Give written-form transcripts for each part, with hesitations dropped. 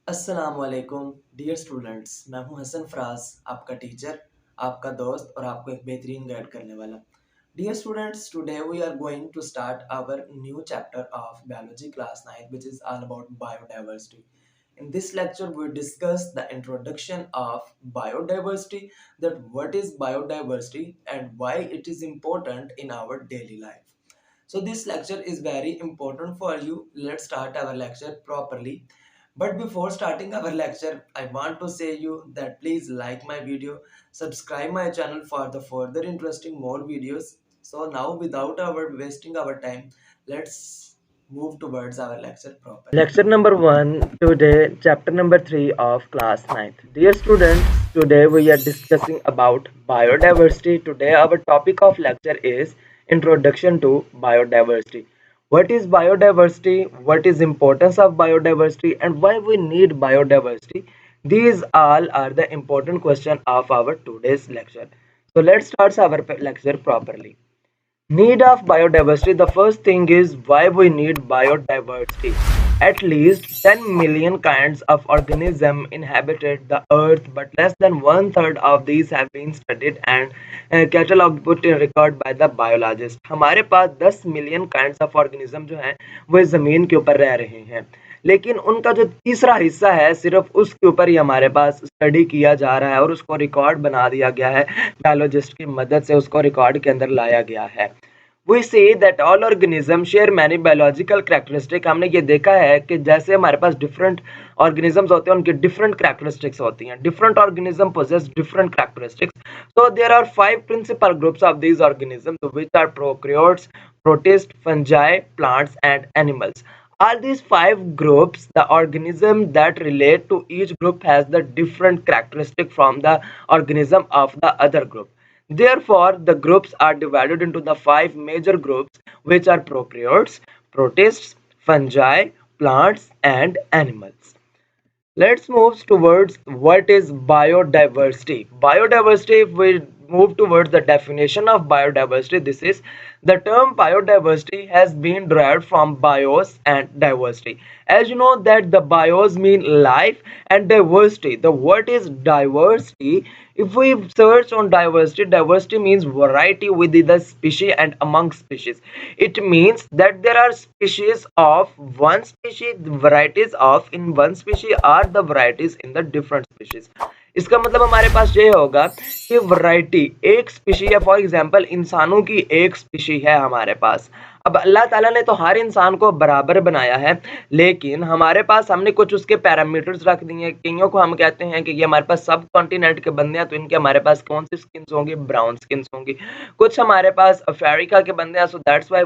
अस्सलामुअलैकुम dear students. मैं हूं हसन फराज, आपका टीचर, आपका दोस्त और आपको एक बेहतरीन गाइड करने वाला। Dear students, today we are going to start our new chapter of biology class 9 which is all about biodiversity. In this lecture we discuss the introduction of biodiversity, that what is biodiversity and why it is important in our daily life. So this lecture is very important for you. Let's start our lecture properly. But before starting our lecture, I want to say you that please like my video, subscribe my channel for the further interesting more videos. So now without our wasting our time, let's move towards our lecture properly. Lecture number 1 today, chapter number 3 of class 9th. Dear students, today we are discussing about biodiversity. Today our topic of lecture is Introduction to Biodiversity. What is biodiversity? What is importance of biodiversity and why we need biodiversity? These all are the important question of our today's lecture. So let's start our lecture properly. Need of biodiversity. The first thing is why we need biodiversity. At least 10 million kinds of organisms inhabited the earth, but less than one third of these have been studied and cataloged put in record by the biologists. हमारे पास 10 million kinds of organism जो हैं वो इस जमीन के ऊपर रह रहे हैं, लेकिन उनका जो तीसरा हिस्सा है सिर्फ उसके ऊपर ही हमारे पास स्टडी किया जा रहा है और उसको रिकॉर्ड बना दिया गया है। बायोलॉजिस्ट की मदद से उसको रिकॉर्ड के अंदर लाया गया है। We see that all organisms share many biological characteristics. हमने ये देखा है कि जैसे हमारे पास different organisms होते हैं, उनकी different characteristics होती हैं. Different organisms possess different characteristics. So there are 5 principal groups of these organisms, which are prokaryotes, protists, fungi, plants, and animals. All these 5 groups, the organism that relate to each group has the different characteristic from the organism of the other group. Therefore, the groups are divided into the 5 major groups, which are prokaryotes, protists, fungi, plants, and animals. Let's move towards what is biodiversity. Biodiversity, if we move towards the definition of biodiversity, this is the term biodiversity has been derived from bios and diversity. As you know that the bios mean life and diversity. The word is diversity. If we search on diversity, diversity means variety within the species and among species. It means that there are species of one species, varieties of in one species are the varieties in the different species. इसका मतलब हमारे पास ये होगा कि variety एक species है। For example इंसानों की एक स्पीशी है हमारे पास। अब अल्लाह ताला ने तो हर इंसान को बराबर बनाया है, लेकिन हमारे पास हमने कुछ उसके पैरामीटर्स रख दिए हैं। कईयों को हम कहते हैं कि ये हमारे पास सब कॉन्टिनेंट के बंदे हैं, तो इनके हमारे पास कौन सी स्किन्स होंगी, ब्राउन स्किन्स होंगी। कुछ हमारे पास अफ्रीका के बंदे हैं, so that's why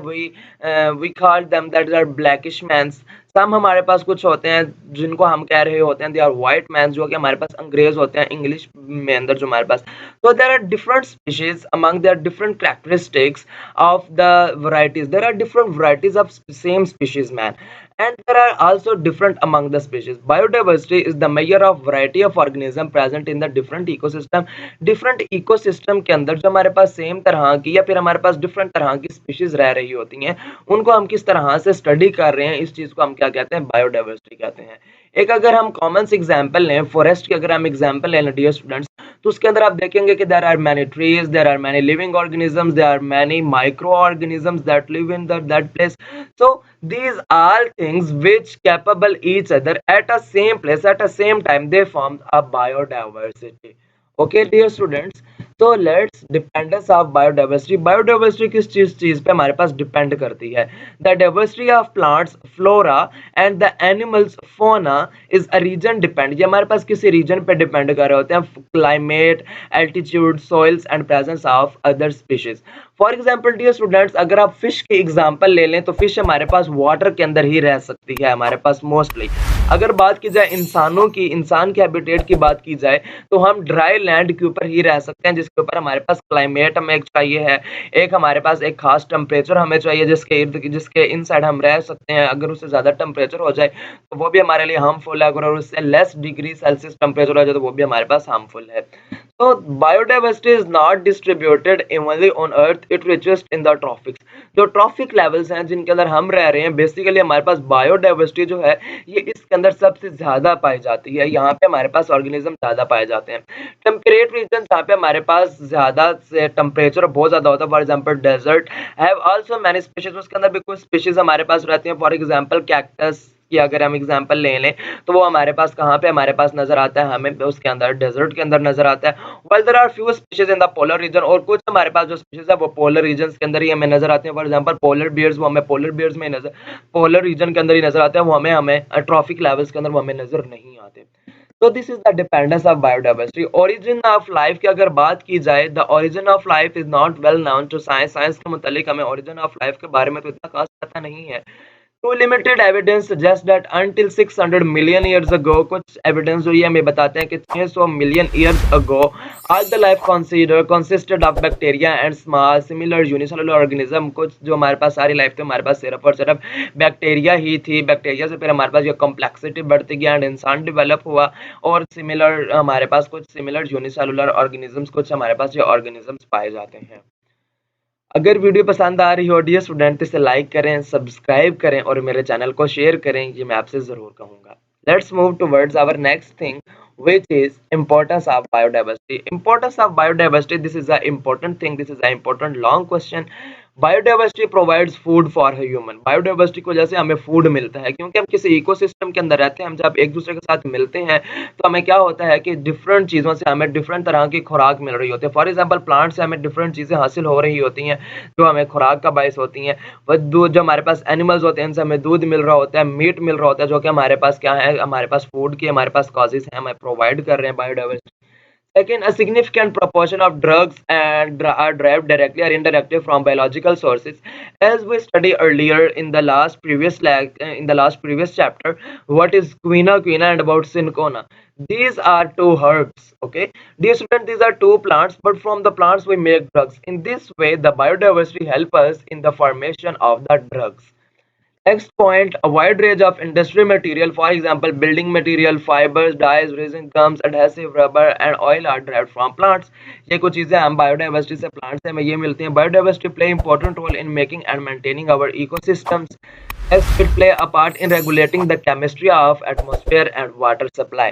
we call them that are blackish mans. Some हमारे पास कुछ होते हैं जिनको हम कह रहे होते हैं दे आर व्हाइट मैन, जो कि हमारे पास अंग्रेज होते हैं इंग्लिश में अंदर जो हमारे पास। तो there are different species among their different characteristics of the varieties. There are different varieties of same species, man, and there are also different among the species. Biodiversity is the measure of variety of organism present in the different ecosystem. Different ecosystem के अंदर जो हमारे पास same तरह की या फिर हमारे पास different तरह की स्पीशीज रह रही होती हैं, उनको हम किस तरह से स्टडी कर रहे हैं, इस चीज को हम क्या कहते हैं, बायोडाइवर्सिटी कहते हैं। एक अगर हम कॉमन से एग्जांपल लें, फॉरेस्ट की अगर हम एग्जांपल लें डियर स्टूडेंट्स, तो उसके अंदर आप देखेंगे कि there are many trees, there are many living organisms, there are many micro organisms that live in that place. So these all things which capable each other at a same place at a same time, they form a biodiversity. Okay dear students, तो let's dependence of biodiversity. Biodiversity किस चीज पे हमारे पास depend करती है? The diversity of plants, flora and the animals, फोना is a reason depend. ये हमारे पास किसी रीजन पे डिपेंड कर रहे होते हैं, climate, altitude, soils and presence of other species. For example dear students, अगर आप फिश की एग्जाम्पल ले लें तो फिश हमारे पास वाटर के अंदर ही रह सकती है हमारे पास मोस्टली। अगर बात की जाए इंसानों की, इंसान के हैबिटेट की बात की जाए तो हम ड्राई लैंड के ऊपर ही रह सकते हैं, जिसके ऊपर हमारे पास क्लाइमेट हमें चाहिए है, एक हमारे पास एक खास टेम्परेचर हमें चाहिए जिसके इनसाइड हम रह सकते हैं। अगर उससे ज़्यादा टेम्परेचर हो जाए तो वो भी हमारे लिए हार्मफुल है, अगर उससे लेस डिग्री सेल्सियस टेम्परेचर हो जाए तो वो भी हमारे पास हार्मफुल है। तो biodiversity is not distributed evenly on earth, it richest in the tropics. जो ट्रॉपिक लेवल्स हैं जिनके अंदर हम रह रहे हैं, बेसिकली हमारे पास बायोडाइवर्सिटी जो है ये इसके अंदर सबसे ज्यादा पाई जाती है। यहाँ पे हमारे पास ऑर्गेनिज्म ज्यादा पाए जाते हैं। टेम्परेट रीजन जहाँ पे हमारे पास ज्यादा से टेम्परेचर बहुत ज्यादा होता है, for example desert have also many species, उसके अंदर भी कुछ स्पीशीज हमारे पास रहती हैं। फॉर एग्जाम्पल कैक्टस की अगर हम एग्जांपल ले लें तो वो हमारे पास कहाँ पे हमारे पास नजर आता है, हमें उसके अंदर डेजर्ट के अंदर नजर आता है। Well there are few species in the polar region, और कुछ हमारे पास जो स्पीशीज है वो पोलर रीजन के अंदर ही हमें नजर आते हैं। फॉर एग्जांपल पोलर बियर्स, वो हमें पोलर बियर्स में नजर, पोलर रीजन के अंदर ही नजर आते हैं, वो हमें ट्रॉपिक लेवल्स के अंदर वो हमें नजर नहीं आते। तो this is the dependence of biodiversity. Origin of life की अगर बात की जाए, the origin of life is not well known to science. Science के मुतालिक हमें ओरिजिन ऑफ लाइफ के बारे में तो इतना खास पता नहीं है। तो limited evidence suggests that until 600 million years ago, कुछ evidence जो ये हमें बताते हैं कि 600 million years ago all the life consisted of bacteria and small similar unicellular organism। कुछ जो हमारे पास सारी लाइफ थी हमारे पास सिर्फ और सिर्फ बैक्टीरिया ही थी। बैक्टीरिया से फिर हमारे पास ये कॉम्प्लेक्सिटी बढ़ती गई एंड इंसान डेवलप हुआ, और सिमिलर हमारे पास कुछ सिमिलर यूनिसेलुलर ऑर्गेनिजम्स, कुछ हमारे पास ये ऑर्गेनिजम्स पाए जाते हैं। अगर वीडियो पसंद आ रही हो डियर स्टूडेंट, इसे लाइक करें, सब्सक्राइब करें और मेरे चैनल को शेयर करें, ये मैं आपसे जरूर कहूँगा। Let's move towards our next thing which is importance of biodiversity। Importance of biodiversity, this is an important thing, this is an important long question। Biodiversity provides food for human. Biodiversity की वजह से हमें food मिलता है, क्योंकि हम किसी ecosystem के अंदर रहते हैं। हम जब एक दूसरे के साथ मिलते हैं तो हमें क्या होता है कि डिफरेंट चीज़ों से हमें डिफरेंट तरह की खुराक मिल रही होती है। फॉर एग्जांपल प्लांट से हमें डिफरेंट चीज़ें हासिल हो रही होती हैं जो हमें खुराक का बायस होती हैं। वह दूध, जो हमारे पास एनिमल्स होते हैं, इनसे हमें दूध मिल रहा होता है, मीट मिल रहा होता है, जो कि हमारे पास क्या है, हमारे पास फूड की हमारे पास कॉजेज हैं, हमें प्रोवाइड कर रहे हैं biodiversity. Second, a significant proportion of drugs are derived directly or indirectly from biological sources. As we studied earlier in the last previous chapter, what is quina and about cinchona. These are two herbs. Okay, dear student, these are two plants, but from the plants we make drugs. In this way, the biodiversity help us in the formation of the drugs. Next point, a wide range of industry material, for example, building material, fibers, dyes, resin, gums, adhesive, rubber and oil are derived from plants। ये कुछ चीज़ें हम biodiversity से, plant से हमें ये मिलती हैं। Biodiversity play important role in making and maintaining our ecosystems, as it play a part in regulating the chemistry of atmosphere and water supply।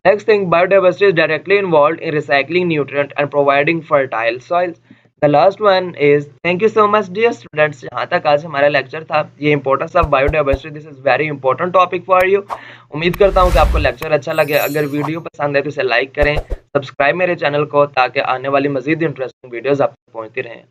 Next thing, biodiversity is directly involved in recycling nutrient and providing fertile soils। The last one is thank you so much dear students। यहाँ तक आज हमारा lecture था। ये importance of biodiversity, this is very important topic for you. उम्मीद करता हूँ कि आपको लेक्चर अच्छा लगे। अगर वीडियो पसंद है तो इसे लाइक करें, सब्सक्राइब मेरे चैनल को, ताकि आने वाली मजीद इंटरेस्टिंग वीडियोस आप तक पहुँचती रहें।